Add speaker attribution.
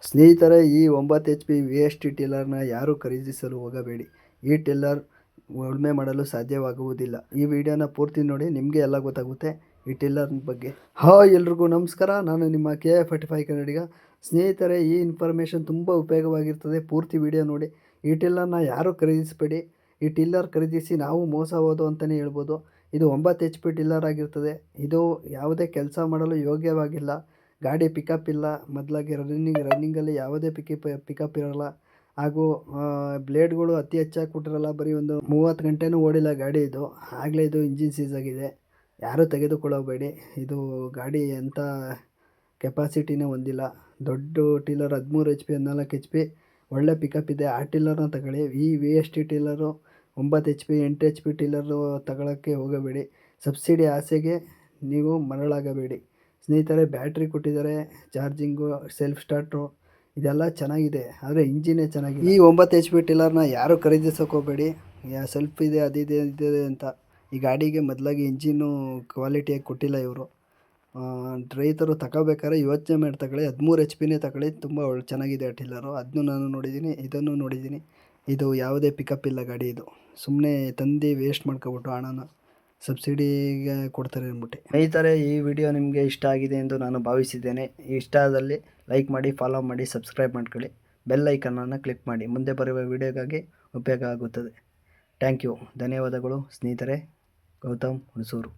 Speaker 1: ಸ್ನೇಹಿತರೆ, ಈ 9 HP VST ಟಿಲ್ಲರ್ನ ಯಾರೂ ಖರೀದಿಸಲು ಹೋಗಬೇಡಿ. ಈ ಟಿಲ್ಲರ್ ಉಳುಮೆ ಮಾಡಲು ಸಾಧ್ಯವಾಗುವುದಿಲ್ಲ. ಈ ವಿಡಿಯೋನ ಪೂರ್ತಿ ನೋಡಿ, ನಿಮಗೆ ಎಲ್ಲ ಗೊತ್ತಾಗುತ್ತೆ ಈ ಟಿಲ್ಲರ್ ಬಗ್ಗೆ. ಎಲ್ರಿಗೂ ನಮಸ್ಕಾರ. ನಾನು ನಿಮ್ಮ KA45 ಕನ್ನಡಿಗ. ಸ್ನೇಹಿತರೆ, ಈ ಇನ್ಫಾರ್ಮೇಷನ್ ತುಂಬ ಉಪಯೋಗವಾಗಿರ್ತದೆ. ಪೂರ್ತಿ ವಿಡಿಯೋ ನೋಡಿ. ಈ ಟಿಲ್ಲರ್ನ ಯಾರೂ ಖರೀದಿಸಬೇಡಿ. ಈ ಟಿಲ್ಲರ್ ಖರೀದಿಸಿ ನಾವು ಮೋಸ ಹೋದು ಅಂತಲೇ ಹೇಳ್ಬೋದು. ಇದು 9 HP ಟಿಲ್ಲರ್ ಆಗಿರ್ತದೆ. ಇದು ಯಾವುದೇ ಕೆಲಸ ಮಾಡಲು ಯೋಗ್ಯವಾಗಿಲ್ಲ. ಗಾಡಿ ಪಿಕಪ್ ಇಲ್ಲ. ಮೊದಲಾಗಿ ರನ್ನಿಂಗಲ್ಲಿ ಯಾವುದೇ ಪಿಕಪ್ ಇರೋಲ್ಲ. ಹಾಗೂ ಬ್ಲೇಡ್ಗಳು ಅತಿ ಹೆಚ್ಚಾಗಿ ಕೊಟ್ಟಿರಲ್ಲ. ಬರೀ ಒಂದು 30 ಗಂಟೆನೂ ಓಡಿಲ್ಲ ಗಾಡಿ. ಇದು ಆಗಲೇ ಇದು ಇಂಜಿನ್ ಸೀಸ್ ಆಗಿದೆ. ಯಾರೂ ತೆಗೆದುಕೊಳ್ಳಬೇಡಿ. ಇದು ಗಾಡಿ ಎಂಥ ಕೆಪಾಸಿಟಿನೇ ಹೊಂದಿಲ್ಲ. ದೊಡ್ಡ ಟಿಲ್ಲರ್ 13 HP 14 HP ಒಳ್ಳೆ ಪಿಕಪ್ ಇದೆ. ಆ ಟಿಲ್ಲರ್ನ ತಗೊಳ್ಳಿ. ಈ VST tiller 9 HP 8 HP tiller ತಗೊಳ್ಳೋಕ್ಕೆ ಹೋಗಬೇಡಿ. ಸಬ್ಸಿಡಿ ಆಸೆಗೆ ನೀವು ಮರಳಾಗಬೇಡಿ. ಸ್ನೇಹಿತರೆ, ಬ್ಯಾಟ್ರಿ ಕೊಟ್ಟಿದ್ದಾರೆ, ಚಾರ್ಜಿಂಗು, ಸೆಲ್ಫ್ ಸ್ಟಾರ್ಟು ಇದೆಲ್ಲ ಚೆನ್ನಾಗಿದೆ. ಆದರೆ ಇಂಜಿನೇ ಚೆನ್ನಾಗಿದೆ. ಈ 9 HP ಟಿಲ್ಲರ್ನ ಯಾರೂ ಖರೀದಿಸೋಕೆ ಹೋಗಬೇಡಿ. ಸೆಲ್ಫ್ ಇದೆ, ಅದಿದೆ ಇದಿದೆ ಅಂತ. ಈ ಗಾಡಿಗೆ ಮೊದಲಾಗಿ ಇಂಜಿನ್ನು ಕ್ವಾಲಿಟಿಯಾಗಿ ಕೊಟ್ಟಿಲ್ಲ ಇವರು. ರೈತರು ತಗೋಬೇಕಾದ್ರೆ ಯೋಚನೆ ಮಾಡಿ ತಗೊಳ್ಳಿ. 13 HP ತಗೊಳ್ಳಿ. ತುಂಬ ಚೆನ್ನಾಗಿದೆ ಆ ಟಿಲ್ಲರು. ಅದನ್ನು ನಾನು ನೋಡಿದ್ದೀನಿ, ಇದನ್ನು ನೋಡಿದ್ದೀನಿ. ಇದು ಯಾವುದೇ ಪಿಕಪ್ ಇಲ್ಲ ಗಾಡಿ. ಇದು ಸುಮ್ಮನೆ ತಂದು ವೇಸ್ಟ್ ಮಾಡ್ಕೊಬಿಟ್ಟು ಹಣನ ಸಬ್ಸಿಡಿಗೆ ಕೊಡ್ತಾರೆ ಅಂದ್ಬಿಟ್ಟು. ಸ್ನೇಹಿತರೆ, ಈ ವಿಡಿಯೋ ನಿಮಗೆ ಇಷ್ಟ ಆಗಿದೆ ಎಂದು ನಾನು ಭಾವಿಸಿದ್ದೇನೆ. ಇಷ್ಟ ಆದಲ್ಲಿ ಲೈಕ್ ಮಾಡಿ, ಫಾಲೋ ಮಾಡಿ, ಸಬ್ಸ್ಕ್ರೈಬ್ ಮಾಡ್ಕೊಳ್ಳಿ. ಬೆಲ್ ಐಕನನ್ನು ಕ್ಲಿಕ್ ಮಾಡಿ. ಮುಂದೆ ಬರುವ ವಿಡಿಯೋಗಾಗಿ ಉಪಯೋಗ ಆಗುತ್ತದೆ. Thank you. ಧನ್ಯವಾದಗಳು ಸ್ನೇಹಿತರೆ. ಗೌತಮ್ ಹುಣಸೂರು.